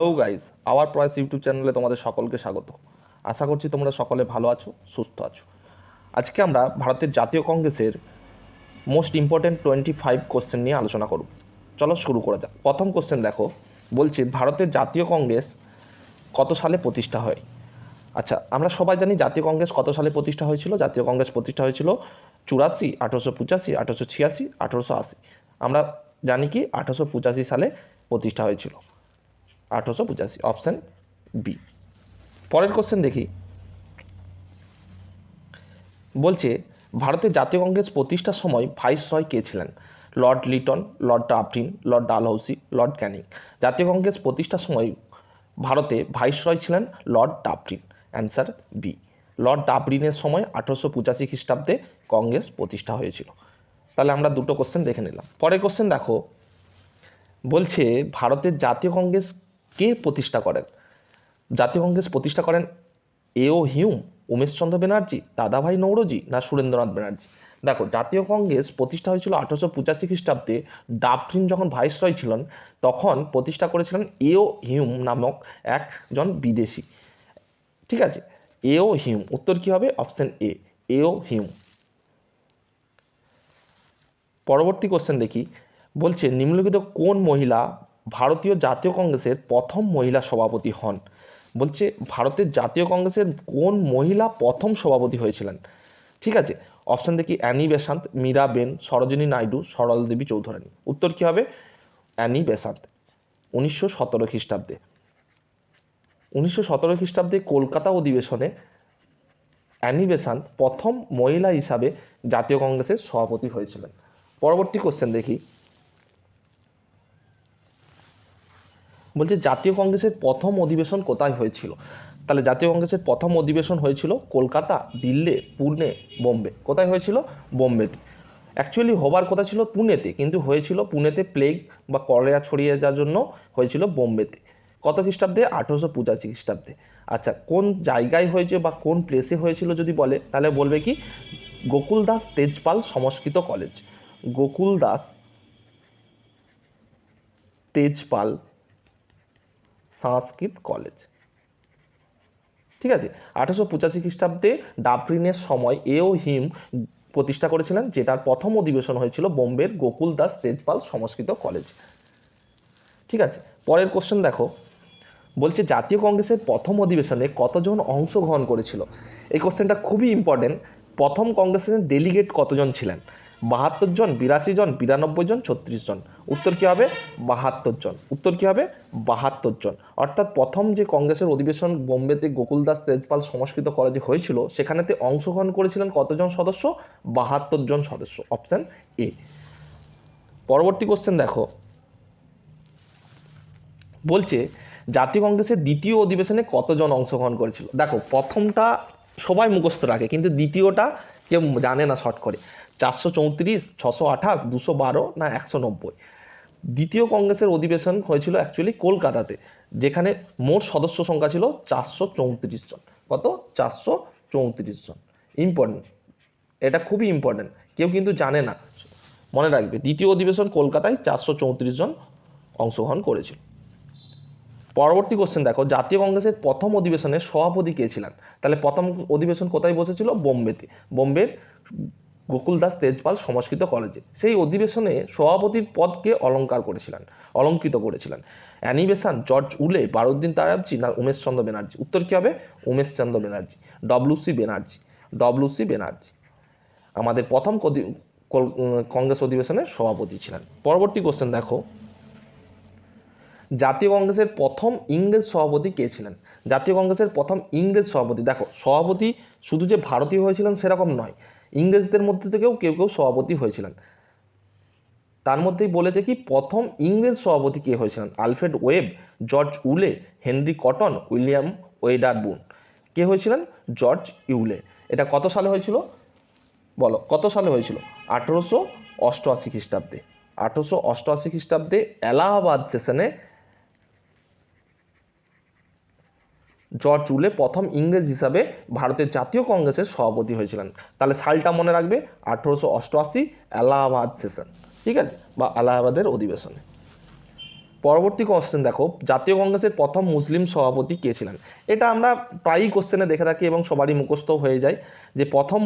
Hello guys, hour প্রয়াস YouTube চ্যানেলে তোমাদের সকলকে স্বাগত। আশা করছি তোমরা সকলে ভালো আছো, সুস্থ আছো। আজকে আমরা ভারতের জাতীয় কংগ্রেসের মোস্ট ইম্পর্ট্যান্ট 25 কোশ্চেন নিয়ে আলোচনা করব। চলো শুরু করা যাক। প্রথম কোশ্চেন দেখো, বলছে ভারতের জাতীয় কংগ্রেস কত সালে প্রতিষ্ঠা হয়? আচ্ছা, আমরা সবাই জানি জাতীয় কংগ্রেস কত সালে প্রতিষ্ঠা হয়েছিল। জাতীয় কংগ্রেস প্রতিষ্ঠা হয়েছিল 84, 1885, 1886, 1880। আমরা জানি কি 1885 সালে প্রতিষ্ঠা হয়েছিল। 1885, অপশান বি। পরের কোশ্চেন দেখি, বলছে ভারতের জাতীয় কংগ্রেস প্রতিষ্ঠার সময় ভাইসরয় কে ছিলেন? Lord Lytton, Lord Dufferin, Lord Dalhousie, Lord Canning. জাতীয় কংগ্রেস প্রতিষ্ঠার সময় ভারতে ভাইসরয় ছিলেন Lord Dufferin. Answer B. Lord ডাফরিনের সময় 1885 খ্রিস্টাব্দে কংগ্রেস প্রতিষ্ঠা হয়েছিল। তাহলে আমরা দুটো কোশ্চেন দেখে নিলাম। পরের কোশ্চেন দেখো, বলছে ভারতের জাতীয় কংগ্রেস কে প্রতিষ্ঠা করেন? জাতীয় কংগ্রেস প্রতিষ্ঠা করেন এও হিউম, উমেশচন্দ্র ব্যানার্জি, দাদাভাই নৌরোজি না সুরেন্দ্রনাথ ব্যানার্জি? দেখো, জাতীয় কংগ্রেস প্রতিষ্ঠা হয়েছিল 1885 খ্রিস্টাব্দে। ডাফরিন যখন ভাইসরয় ছিলেন তখন প্রতিষ্ঠা করেছিলেন এও হিউম নামক একজন বিদেশি। ঠিক আছে, এও হিউম। উত্তর কি হবে? অপশন এ, এও হিউম। পরবর্তী কোশ্চেন দেখি, বলছে নিম্নলিখিত কোন মহিলা ভারতীয় জাতীয় কংগ্রেসের প্রথম মহিলা সভাপতি হন? বলছে ভারতের জাতীয় কংগ্রেসের কোন মহিলা প্রথম সভাপতি হয়েছিলেন? ঠিক আছে, অপশান দেখি অ্যানি বেসান্ত, মীরা বেন, সরোজিনী নাইডু, সরলা দেবী চৌধুরানী। উত্তর কী হবে? Annie Besant. 1917 খ্রিস্টাব্দে 1917 খ্রিস্টাব্দে কলকাতা অধিবেশনে অ্যানি বেসান্ত প্রথম মহিলা হিসাবে জাতীয় কংগ্রেসের সভাপতি হয়েছিলেন। পরবর্তী কোশ্চেন দেখি, বলছে জাতীয় কংগ্রেসের প্রথম অধিবেশন কোথায় হয়েছিল? তাহলে জাতীয় কংগ্রেসের প্রথম অধিবেশন হয়েছিল কলকাতা, দিল্লি, পুনে, বোম্বে। কোথায় হয়েছিল? বোম্বেতে। অ্যাকচুয়ালি হবার কথা ছিল পুনেতে, কিন্তু হয়েছিল পুনেতে প্লেগ বা কলেরা ছড়িয়ে যাওয়ার জন্য হয়েছিল বোম্বেতে। কত খ্রিস্টাব্দে? 1885 খ্রিস্টাব্দে। আচ্ছা, কোন জায়গায় হয়েছে বা কোন প্লেসে হয়েছিল যদি বলে, তাহলে বলবে কি গোকুল দাস তেজপাল সংস্কৃত কলেজ। গোকুল দাস তেজপাল সংস্কৃত কলেজ। ঠিক আছে, 1885 খ্রিস্টাব্দে ডাফরিনের সময় এও হিম প্রতিষ্ঠা করেছিলেন, যেটার প্রথম অধিবেশন হয়েছিল বোম্বের গোকুল দাস তেজপাল সংস্কৃত কলেজ। ঠিক আছে, পরের কোশ্চেন দেখো, বলছে জাতীয় কংগ্রেসের প্রথম অধিবেশনে কতজন অংশগ্রহণ করেছিল? এই কোশ্চেনটা খুবই ইম্পর্টেন্ট। প্রথম কংগ্রেসের ডেলিগেট কতজন ছিলেন? 72 জন, 82 জন, 92 জন, 36 জন। উত্তর কী হবে? 72 জন। উত্তর কী হবে? 72 জন। অর্থাৎ প্রথম যে কংগ্রেসের অধিবেশন বোম্বেতে গোকুল দাস তেজপাল সংস্কৃত কলেজে হয়েছিল, সেখানেতে অংশগ্রহণ করেছিলেন কতজন সদস্য? 72 জন সদস্য। Option A. পরবর্তী কোশ্চেন দেখো, বলছে জাতীয় কংগ্রেসের দ্বিতীয় অধিবেশনে কতজন অংশগ্রহণ করেছিল? দেখো, প্রথমটা সবাই মুখস্থ রাখে, কিন্তু দ্বিতীয়টা কেউ জানে না শর্ট করে। 434, 628, 212 না 190? দ্বিতীয় কংগ্রেসের অধিবেশন হয়েছিল অ্যাকচুয়ালি কলকাতাতে, যেখানে মোট সদস্য সংখ্যা ছিল 434 জন। কত? 434 জন। ইম্পর্টেন্ট, এটা খুবই ইম্পর্টেন্ট, কেউ কিন্তু জানে না, মনে রাখবে। দ্বিতীয় অধিবেশন কলকাতায় 434 জন অংশগ্রহণ করেছিল। পরবর্তী কোশ্চেন দেখো, জাতীয় কংগ্রেসের প্রথম অধিবেশনের সভাপতি কে ছিলেন? তাহলে প্রথম অধিবেশন কোথায় বসেছিল? বোম্বেতে, বোম্বের গোকুল দাস তেজপাল সংস্কৃত কলেজে। সেই অধিবেশনে সভাপতির পদকে অলঙ্কৃত করেছিলেন অ্যানি বেসান্ত, জর্জ উলে, বারুদ্দিন তায়াবজি না উমেশচন্দ্র ব্যানার্জি? উত্তর কী হবে? উমেশচন্দ্র ব্যানার্জি। ডব্লিউসি ব্যানার্জি আমাদের প্রথম কংগ্রেস অধিবেশনের সভাপতি ছিলেন। পরবর্তী কোশ্চেন দেখো, জাতীয় কংগ্রেসের প্রথম ইংরেজ সভাপতি কে ছিলেন? জাতীয় কংগ্রেসের প্রথম ইংরেজ সভাপতি, দেখো সভাপতি শুধু যে ভারতীয় হয়েছিলেন সেরকম নয়, ইংরেজদের মধ্যে থেকেও কেউ কেউ সভাপতি হয়েছিলেন। তার মধ্যেই বলেছে কি প্রথম ইংরেজ সভাপতি কে হয়েছিলেন? Alfred Webb, George Yule, Henry Cotton, William Wedderburn. কে হয়েছিলেন? George Yule. এটা কত সালে হয়েছিল? বলো, কত সালে হয়েছিল? 1888 খ্রিস্টাব্দে। 1888 খ্রিস্টাব্দে এলাহাবাদ সেশনে জর্জ উলে প্রথম ইংরেজ হিসাবে ভারতের জাতীয় কংগ্রেসের সভাপতি হয়েছিলেন। তাহলে সালটা মনে রাখবে, 1888 এলাহাবাদ সেশন। ঠিক আছে, বা এলাহাবাদের অধিবেশনে। পরবর্তী কোশ্চেন দেখো, জাতীয় কংগ্রেসের প্রথম মুসলিম সভাপতি কে ছিলেন? এটা আমরা প্রায়ই কোশ্চেনে দেখে থাকি এবং সবারই মুখস্থ হয়ে যায় যে প্রথম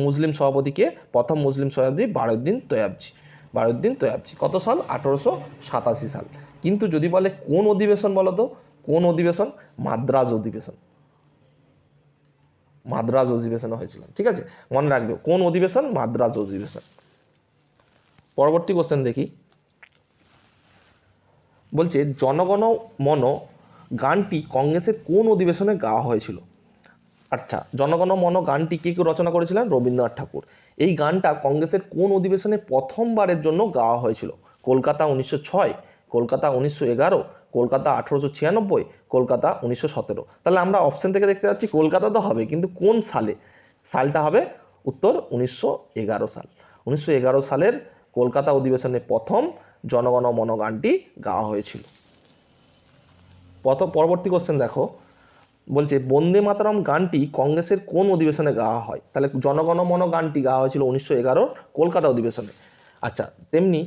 মুসলিম সভাপতি কে? প্রথম মুসলিম সভাপতি বারউদ্দিন তৈয়বজি। বারউদ্দিন তৈয়বজি। কত সাল? 1887 সাল। কিন্তু যদি বলে কোন অধিবেশন বলো তো, কোন অধিবেশন? মাদ্রাজ অধিবেশন। মাদ্রাজ অধিবেশন হয়েছিল, ঠিক আছে, মনে রাখবে কোন অধিবেশন? মাদ্রাজ অধিবেশন। পরবর্তী কোশ্চেন দেখি, বলছে জনগণ মন গানটি কংগ্রেসের কোন অধিবেশনে গাওয়া হয়েছিল? আচ্ছা, জনগণ মন গানটি কে কে রচনা করেছিলেন? রবীন্দ্রনাথ ঠাকুর। এই গানটা কংগ্রেসের কোন অধিবেশনে প্রথমবারের জন্য গাওয়া হয়েছিল? কলকাতা 1906, কলকাতা 1911, কলকাতা 1896, কলকাতা 1917। তাহলে আমরা অপশন থেকে দেখতে পাচ্ছি কলকাতা তো হবে, কিন্তু কোন সালে? সালটা হবে উত্তর 1911 সাল। 1911 সালের কলকাতা অধিবেশনে প্রথম জনগণ মন গানটি গাওয়া হয়েছিল। পরবর্তী কোশ্চেন দেখো, বলছে বন্দে মাতরম গানটি কংগ্রেসের কোন অধিবেশনে গাওয়া হয়? তাহলে জনগণ মন গানটি গাওয়া হয়েছিল 1911 কলকাতা অধিবেশনে। আচ্ছা, তেমনি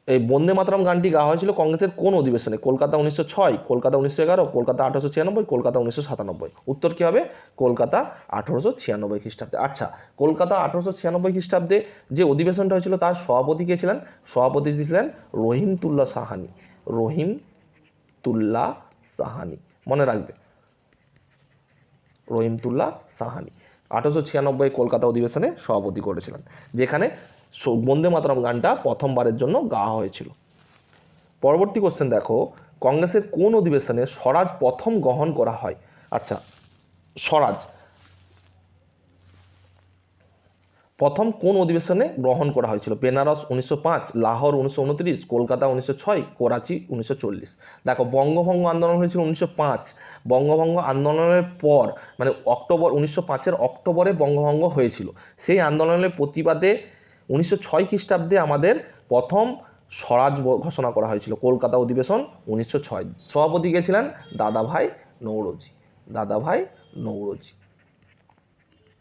এই বন্দে মাতরম গানটি গাওয়া হয়েছিল কংগ্রেসের কোন অধিবেশনে? কলকাতা 1906, কলকাতা 1911, কলকাতা 1896, কলকাতা 1997। উত্তর কী হবে? কলকাতা 1896 খ্রিস্টাব্দে। আচ্ছা, কলকাতা 1896 খ্রিস্টাব্দে যে অধিবেশনটা হয়েছিল তার সভাপতি কে ছিলেন? সভাপতি ছিলেন রহিমতুল্লাহ সাহানি। রহিমতুল্লাহ সাহানি, মনে রাখবে, রহিমতুল্লাহ সাহানি 1896 কলকাতা অধিবেশনে সভাপতি করেছিলেন, যেখানে বন্দে মাতরম গানটা প্রথমবারের জন্য গাওয়া হয়েছিল। পরবর্তী কোশ্চেন দেখো, কংগ্রেসের কোন অধিবেশনে স্বরাজ প্রথম গ্রহণ করা হয়? আচ্ছা, স্বরাজ প্রথম কোন অধিবেশনে গ্রহণ করা হয়েছিল? বেনারস 1905, লাহোর 1929, কলকাতা 1906, করাচি 1940। দেখো, বঙ্গভঙ্গ আন্দোলন হয়েছিল 1905। বঙ্গভঙ্গ আন্দোলনের পর মানে অক্টোবর 1905-এর অক্টোবরে বঙ্গভঙ্গ হয়েছিল। সেই আন্দোলনের প্রতিবাদে 1906 খ্রিস্টাব্দে আমাদের প্রথম স্বরাজ ঘোষণা করা হয়েছিল, কলকাতা অধিবেশন 1906। সভাপতি কে ছিলেন? দাদাভাই নৌরোজি। দাদাভাই নৌরোজি,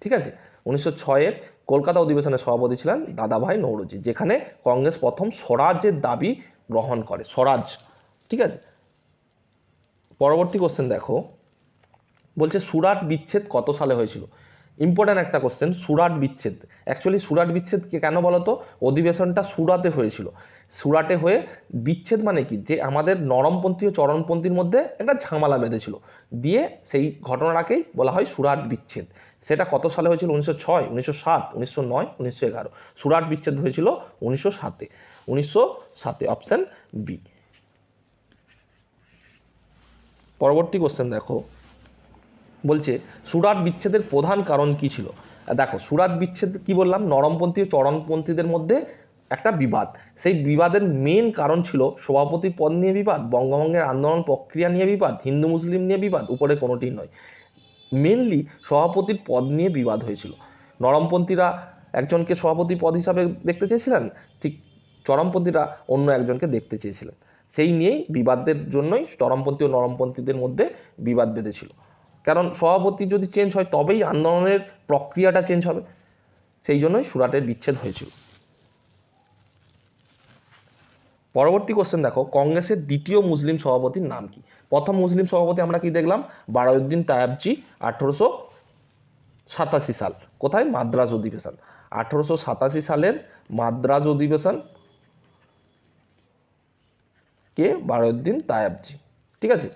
ঠিক আছে। 1906-এর কলকাতা অধিবেশনের সভাপতি ছিলেন দাদাভাই নৌরোজি, যেখানে কংগ্রেস প্রথম স্বরাজের দাবি গ্রহণ করে, স্বরাজ, ঠিক আছে। পরবর্তী কোশ্চেন দেখো, বলছে সুরাট বিচ্ছেদ কত সালে হয়েছিল? ইম্পর্ট্যান্ট একটা কোশ্চেন, সুরাট বিচ্ছেদ। অ্যাকচুয়ালি সুরাট বিচ্ছেদ কেন বলো তো? অধিবেশনটা সুরাতে হয়েছিল। সুরাটে হয়ে বিচ্ছেদ মানে কি? যে আমাদের নরমপন্থী ও চরমপন্থীর মধ্যে একটা ঝামেলা বেঁধেছিল, দিয়ে সেই ঘটনাটাকেই বলা হয় সুরাট বিচ্ছেদ। সেটা কত সালে হয়েছিল? 1906, 1907, 1909, 1911। সুরাট বিচ্ছেদ হয়েছিল 1907-এ। 1907-এ, অপশান বি। পরবর্তী কোশ্চেন দেখো, বলছে সুরাট বিচ্ছেদের প্রধান কারণ কি ছিল? দেখো, সুরাট বিচ্ছেদ কি বললাম? নরমপন্থী ও চরমপন্থীদের মধ্যে একটা বিবাদ। সেই বিবাদের মেন কারণ ছিল সভাপতি পদ নিয়ে বিবাদ, বঙ্গভঙ্গের আন্দোলন প্রক্রিয়া নিয়ে বিবাদ, হিন্দু মুসলিম নিয়ে বিবাদ, উপরে কোনোটি নয়। মেনলি সভাপতির পদ নিয়ে বিবাদ হয়েছিল। নরমপন্থীরা একজনকে সভাপতি পদ হিসাবে দেখতে চেয়েছিলেন, ঠিক চরমপন্থীরা অন্য একজনকে দেখতে চেয়েছিলেন। সেই নিয়েই বিবাদের জন্যই চরমপন্থী ও নরমপন্থীদের মধ্যে বিবাদ বেঁধেছিল। কারণ সভাপতি যদি চেঞ্জ হয় তবেই আন্দোলনের প্রক্রিয়াটা চেঞ্জ হবে, সেই জন্যই সুরাটের বিচ্ছেদ হয়েছিল। পরবর্তী কোশ্চেন দেখো, কংগ্রেসের দ্বিতীয় মুসলিম সভাপতির নাম কি? প্রথম মুসলিম সভাপতি আমরা কি দেখলাম? বারউদ্দিন তৈয়বজি, 1887 সাল। কোথায়? মাদ্রাজ অধিবেশন। 1887 সালের মাদ্রাজ অধিবেশন কে? বারউদ্দিন তৈয়বজি, ঠিক আছে,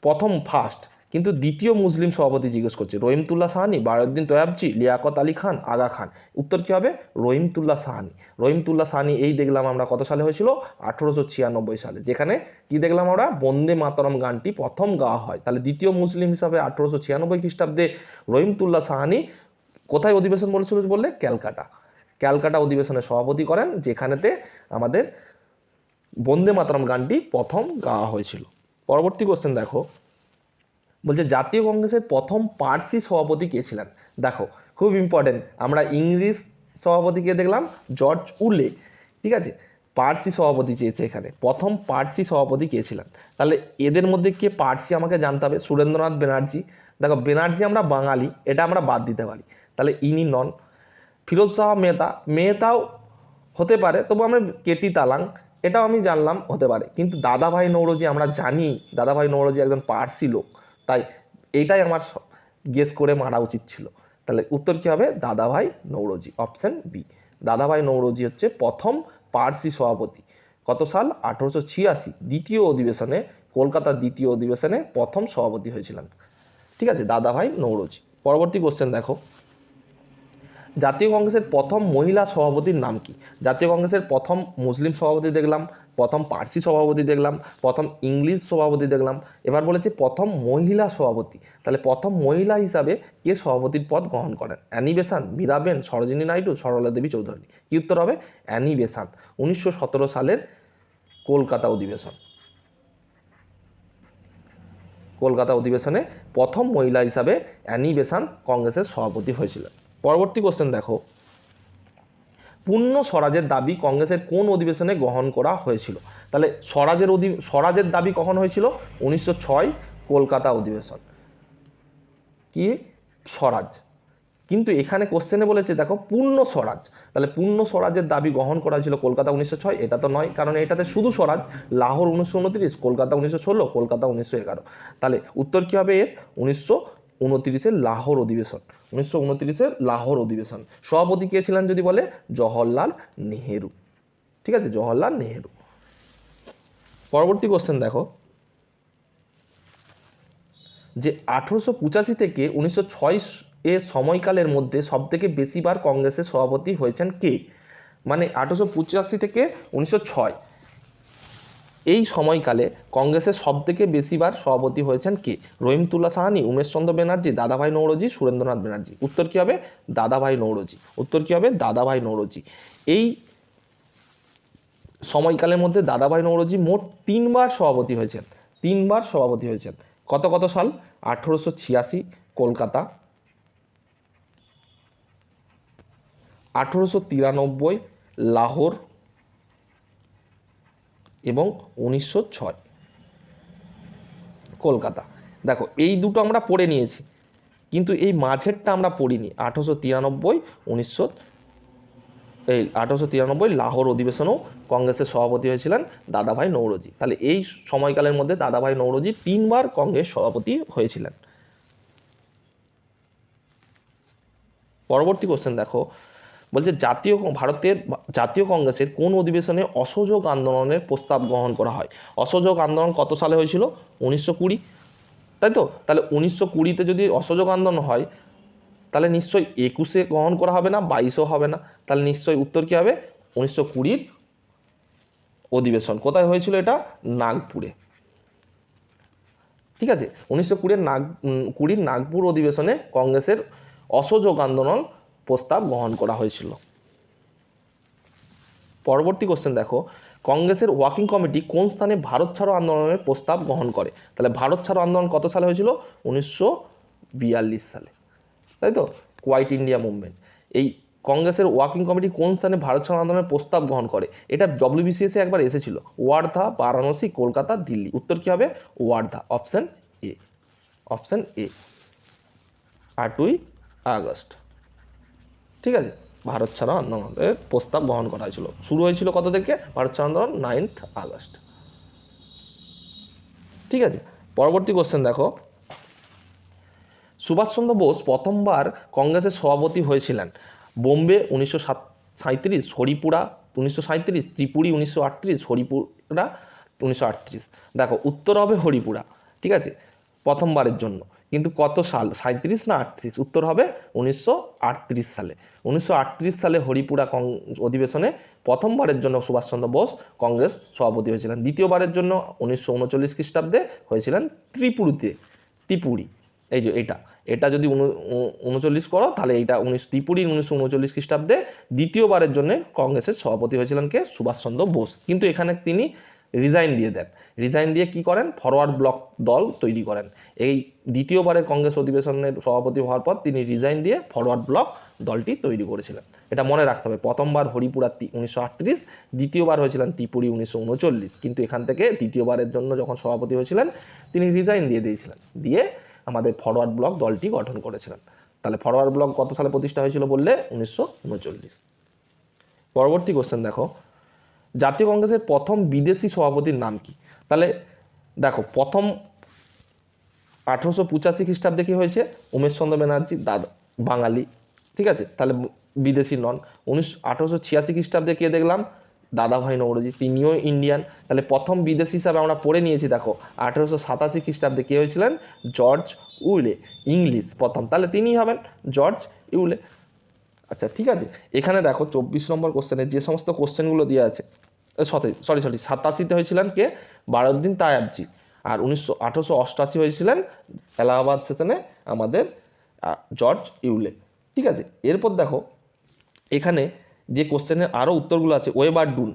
প্রথম ফার্স্ট। কিন্তু দ্বিতীয় মুসলিম সভাপতি জিজ্ঞেস করছে, রহিমতুল্লাহ সাহানি, বারউদ্দিন তৈয়বজি, লিয়াকত আলী খান, আগা খান। উত্তর কী হবে? রহিমতুল্লাহ সাহানি। রহিমতুল্লাহ সাহানি এই দেখলাম আমরা কত সালে হয়েছিল? 1896 সালে, যেখানে কি দেখলাম আমরা? বন্দে মাতরম গানটি প্রথম গাওয়া হয়। তাহলে দ্বিতীয় মুসলিম হিসাবে 1896 খ্রিস্টাব্দে রহিমতুল্লাহ সাহানি কোথায় অধিবেশন বলেছিল বললে? ক্যালকাটা। ক্যালকাটা অধিবেশনের সভাপতি করেন, যেখানেতে আমাদের বন্দে মাতরম গানটি প্রথম গাওয়া হয়েছিল। পরবর্তী কোশ্চেন দেখো, বলছে জাতীয় কংগ্রেসের প্রথম পার্সি সভাপতি কে ছিলেন? দেখো, খুব ইম্পর্টেন্ট, আমরা ইংলিশ সভাপতিকে দেখলাম জর্জ উলে, ঠিক আছে, পার্সি সভাপতি চেয়েছে এখানে। প্রথম পার্সি সভাপতি কে ছিলেন? তাহলে এদের মধ্যে কে পার্সি আমাকে জানতে হবে। সুরেন্দ্রনাথ ব্যানার্জি। দেখো, ব্যানার্জি আমরা বাঙালি, এটা আমরা বাদ দিতে পারি, তাহলে ইনি নন। ফিরোজ শাহ মেহতা, মেহতাও হতে পারে, তবু আমরা কেটি তালাং, এটাও আমি জানলাম হতে পারে, কিন্তু দাদাভাই নৌরোজি আমরা জানি দাদাভাই নৌরোজি একজন পার্সি লোক, তাই এইটাই আমার গেস করে মারা উচিত ছিল। তাহলে উত্তর কী হবে? দাদাভাই নৌরোজি, অপশন বি। দাদাভাই নৌরোজি হচ্ছে প্রথম পার্সি সভাপতি। কত সাল? 1886 দ্বিতীয় অধিবেশনে, কলকাতার দ্বিতীয় অধিবেশনে প্রথম সভাপতি হয়েছিলেন। ঠিক আছে, দাদাভাই নৌরোজি। পরবর্তী কোশ্চেন দেখো, জাতীয় কংগ্রেসের প্রথম মহিলা সভাপতির নাম কি? জাতীয় কংগ্রেসের প্রথম মুসলিম সভাপতি দেখলাম, প্রথম পার্সি সভাপতি দেখলাম, প্রথম ইংলিশ সভাপতি দেখলাম, এবার বলেছে প্রথম মহিলা সভাপতি। তাহলে প্রথম মহিলা হিসাবে কে সভাপতির পদ গ্রহণ করেন? অ্যানি বেসান্ট, মীরাবেন, সরোজিনী নাইডু, সরলা দেবী চৌধুরী। কি উত্তর হবে? Annie Besant. 1917 সালের কলকাতা অধিবেশন, কলকাতা অধিবেশনে প্রথম মহিলা হিসাবে অ্যানি বেসান্ট কংগ্রেসের সভাপতি হয়েছিলেন। পরবর্তী কোশ্চেন দেখো, পূর্ণ স্বরাজের দাবি কংগ্রেসের কোন অধিবেশনে গ্রহণ করা হয়েছিল? তাহলে স্বরাজের দাবি কখন হয়েছিল? 1906 কলকাতা অধিবেশন। কি? স্বরাজ। কিন্তু এখানে কোশ্চেনে বলেছে দেখো পূর্ণ স্বরাজ, তাহলে পূর্ণ স্বরাজের দাবি গ্রহণ করা হয়েছিল কলকাতা 1906, এটা তো নয়, কারণ এটাতে শুধু স্বরাজ। লাহোর 1929, কলকাতা 1916, কলকাতা 1911। তাহলে উত্তর কী হবে এর? 1929-এর লাহোর অধিবেশন। 1929-এর লাহোর অধিবেশন। সভাপতি কে ছিলেন যদি বলে? জওহরলাল নেহেরু। ঠিক আছে, জওহরলাল নেহেরু। পরবর্তী কোশ্চেন দেখো, যে 1885 থেকে 1906 এর সময়কালের মধ্যে সবথেকে বেশিবার কংগ্রেসের সভাপতি হয়েছেন কে? মানে 1885 থেকে 1906 এই সময়কালে কংগ্রেসের সবথেকে বেশিবার সভাপতি হয়েছেন কে? রহিমতুল্লাহ সাহানি, উমেশচন্দ্র ব্যানার্জি, দাদাভাই নৌরোজি, সুরেন্দ্রনাথ ব্যানার্জি। উত্তর কী হবে? দাদাভাই নৌরোজি। উত্তর কী হবে? দাদাভাই নৌরোজি। এই সময়কালের মধ্যে দাদাভাই নৌরোজি মোট 3বার সভাপতি হয়েছেন। 3বার সভাপতি হয়েছেন। কত কত সাল? 1886 কলকাতা, 1893 লাহোর এবং 1906 কলকাতা। দেখো এই দুটো আমরা পড়ে নিয়েছি, কিন্তু এই মাঝেরটা আমরা পড়িনি। 1893 লাহোর অধিবেশনেও কংগ্রেসের সভাপতি হয়েছিলেন দাদাভাই নৌরোজি। তাহলে এই সময়কালের মধ্যে দাদাভাই নৌরোজি 3বার কংগ্রেস সভাপতি হয়েছিলেন। পরবর্তী কোশ্চেন দেখো, বলছে ভারতের জাতীয় কংগ্রেসের কোন অধিবেশনে অসহযোগ আন্দোলনের প্রস্তাব গ্রহণ করা হয়? অসহযোগ আন্দোলন কত সালে হয়েছিল? 1920, তাই তো? তাহলে 1920-তে যদি অসহযোগ আন্দোলন হয়, তাহলে নিশ্চয়ই 21-এ গ্রহণ করা হবে না, 22-ও হবে না। তাহলে নিশ্চয়ই উত্তর কী হবে? 1920 অধিবেশন। কোথায় হয়েছিল এটা? নাগপুরে। ঠিক আছে, 1920 নাগপুর অধিবেশনে কংগ্রেসের অসহযোগ আন্দোলন প্রস্তাব গ্রহণ করা হয়েছিল। পরবর্তী কোশ্চেন দেখো, কংগ্রেসের ওয়ার্কিং কমিটি কোন স্থানে ভারত ছাড়ো আন্দোলনের প্রস্তাব গ্রহণ করে? তাহলে ভারত ছাড়ো আন্দোলন কত সালে হয়েছিল? 1942 সালে, তাই তো? Quit India movement. এই কংগ্রেসের ওয়ার্কিং কমিটি কোন স্থানে ভারত ছাড়ো আন্দোলনের প্রস্তাব গ্রহণ করে? এটা WBCS-এ একবার এসেছিল। ওয়ার্ধা, বারাণসী, কলকাতা, দিল্লি। উত্তর কী হবে? Wardha, option A. Option A, 8ই আগস্ট। ঠিক আছে, ভারত ছাড়ো আন্দোলনের প্রস্তাব গ্রহণ করা হয়েছিল। শুরু হয়েছিল কত থেকে? ভারত ছাড়ো আন্দোলন 9 আগস্ট। ঠিক আছে, পরবর্তী কোশ্চেন দেখো, সুভাষচন্দ্র বোস প্রথমবার কংগ্রেসের সভাপতি হয়েছিলেন বোম্বে 1937, হরিপুরা 1937, ত্রিপুরী 1938, হরিপুরা 1938। দেখো উত্তর হবে হরিপুরা। ঠিক আছে, প্রথমবারের জন্য। কিন্তু কত সাল? 37 না 38? উত্তর হবে 1938 সালে। 1938 সালে হরিপুরা অধিবেশনে প্রথমবারের জন্য সুভাষচন্দ্র বোস কংগ্রেস সভাপতি হয়েছিলেন। দ্বিতীয়বারের জন্য 1939 খ্রিস্টাব্দে হয়েছিলেন ত্রিপুরী। এই যে এটা যদি 39 করো, তাহলে এইটা ত্রিপুরী 1939 খ্রিস্টাব্দে দ্বিতীয়বারের জন্য কংগ্রেসের সভাপতি হয়েছিলেন কে? সুভাষচন্দ্র বোস। কিন্তু এখানে তিনি রিজাইন দিয়ে দেন। রিজাইন দিয়ে কি করেন? ফরওয়ার্ড ব্লক দল তৈরি করেন। এই দ্বিতীয়বারের কংগ্রেস অধিবেশনের সভাপতি হওয়ার পর তিনি রিজাইন দিয়ে ফরওয়ার্ড ব্লক দলটি তৈরি করেছিলেন। এটা মনে রাখতে হবে। প্রথমবার হরিপুরা 1938, দ্বিতীয়বার হয়েছিলেন ত্রিপুরী 1939। কিন্তু এখান থেকে দ্বিতীয়বারের জন্য যখন সভাপতি হয়েছিলেন, তিনি রিজাইন দিয়ে দিয়েছিলেন, দিয়ে আমাদের ফরওয়ার্ড ব্লক দলটি গঠন করেছিলেন। তাহলে ফরওয়ার্ড ব্লক কত সালে প্রতিষ্ঠা হয়েছিল বললে? 1939। পরবর্তী কোশ্চেন দেখো, জাতীয় কংগ্রেসের প্রথম বিদেশি সভাপতির নাম কি? তাহলে দেখো, প্রথম 1885 খ্রিস্টাব্দে কি হয়েছে? উমেশচন্দ্র ব্যানার্জি, দাদা বাঙালি, ঠিক আছে, তাহলে বিদেশি নন। 1886 খ্রিস্টাব্দে কে দেখলাম? দাদাভাই নওরোজি, তিনিও ইন্ডিয়ান, তাহলে প্রথম বিদেশি হিসাবে আমরা পড়ে নিয়েছি। দেখো 1887 খ্রিস্টাব্দে কে হয়েছিলেন? জর্জ ইউলে, ইংলিশ প্রথম, তাহলে তিনিই হবেন জর্জ ইউলে। আচ্ছা ঠিক আছে, এখানে দেখো 24 নম্বর কোশ্চেনে যে সমস্ত কোশ্চেনগুলো দেওয়া আছে, সরি 87তে হয়েছিলেন কে? বারউদ্দিন তায়াবজি। আর 1888 হয়েছিলেন এলাহাবাদ সেশনে আমাদের জর্জ ইউলে, ঠিক আছে। এরপর দেখো এখানে যে কোশ্চেনের আরও উত্তরগুলো আছে, ওয়েব আর ডুন,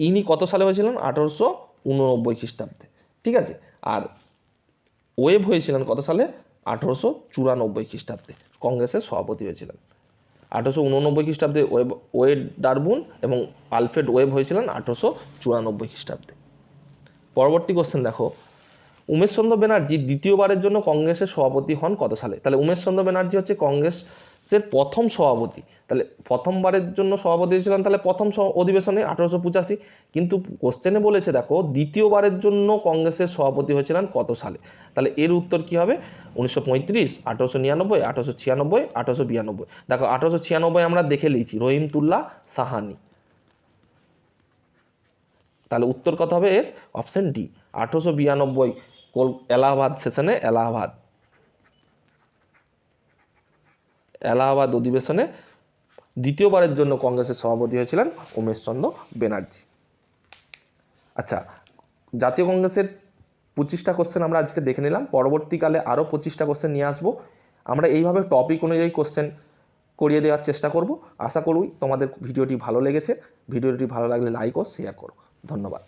ইনি কত সালে হয়েছিলেন? 1889 খ্রিস্টাব্দে, ঠিক আছে। আর ওয়েব হয়েছিলেন কত সালে? 1894 খ্রিস্টাব্দে কংগ্রেসের সভাপতি হয়েছিলেন। 1889 খ্রিস্টাব্দে ওয়েড ডারবুন এবং আলফ্রেড ওয়েব হয়েছিলেন 1894 খ্রিস্টাব্দে। পরবর্তী কোশ্চেন দেখো, উমেশচন্দ্র ব্যানার্জি দ্বিতীয়বারের জন্য কংগ্রেসের সভাপতি হন কত সালে? তাহলে উমেশচন্দ্র ব্যানার্জি হচ্ছে কংগ্রেসের প্রথম সভাপতি, তাহলে প্রথমবারের জন্য সভাপতি হয়েছিলেন তাহলে প্রথম অধিবেশনে 1885, কিন্তু কোশ্চেনে বলেছে দেখো দ্বিতীয়বারের জন্য কংগ্রেসের সভাপতি হয়েছিলেন কত সালে? তাহলে এর উত্তর কি হবে? 1935, 1899, 1896, 1892। দেখো 1896 আমরা দেখে নিয়েছি, রহিমতুল্লাহ সাহানি, তাহলে উত্তর কত হবে এর? অপশন ডি, 1892 এলাহাবাদ সেশনে, এলাহাবাদ অধিবেশনে দ্বিতীয়বারের জন্য কংগ্রেসের সভাপতি হয়েছিলেন উমেশচন্দ্র ব্যানার্জি। আচ্ছা, জাতীয় কংগ্রেসের 25টা কোশ্চেন আমরা আজকে দেখে নিলাম, পরবর্তীকালে আরও 25টা কোশ্চেন নিয়ে আসবো। আমরা এইভাবে টপিক অনুযায়ী কোশ্চেন করিয়ে দেওয়ার চেষ্টা করব। আশা করি তোমাদের ভিডিওটি ভালো লেগেছে। ভিডিওটি ভালো লাগলে লাইক ও শেয়ার করো। ধন্যবাদ।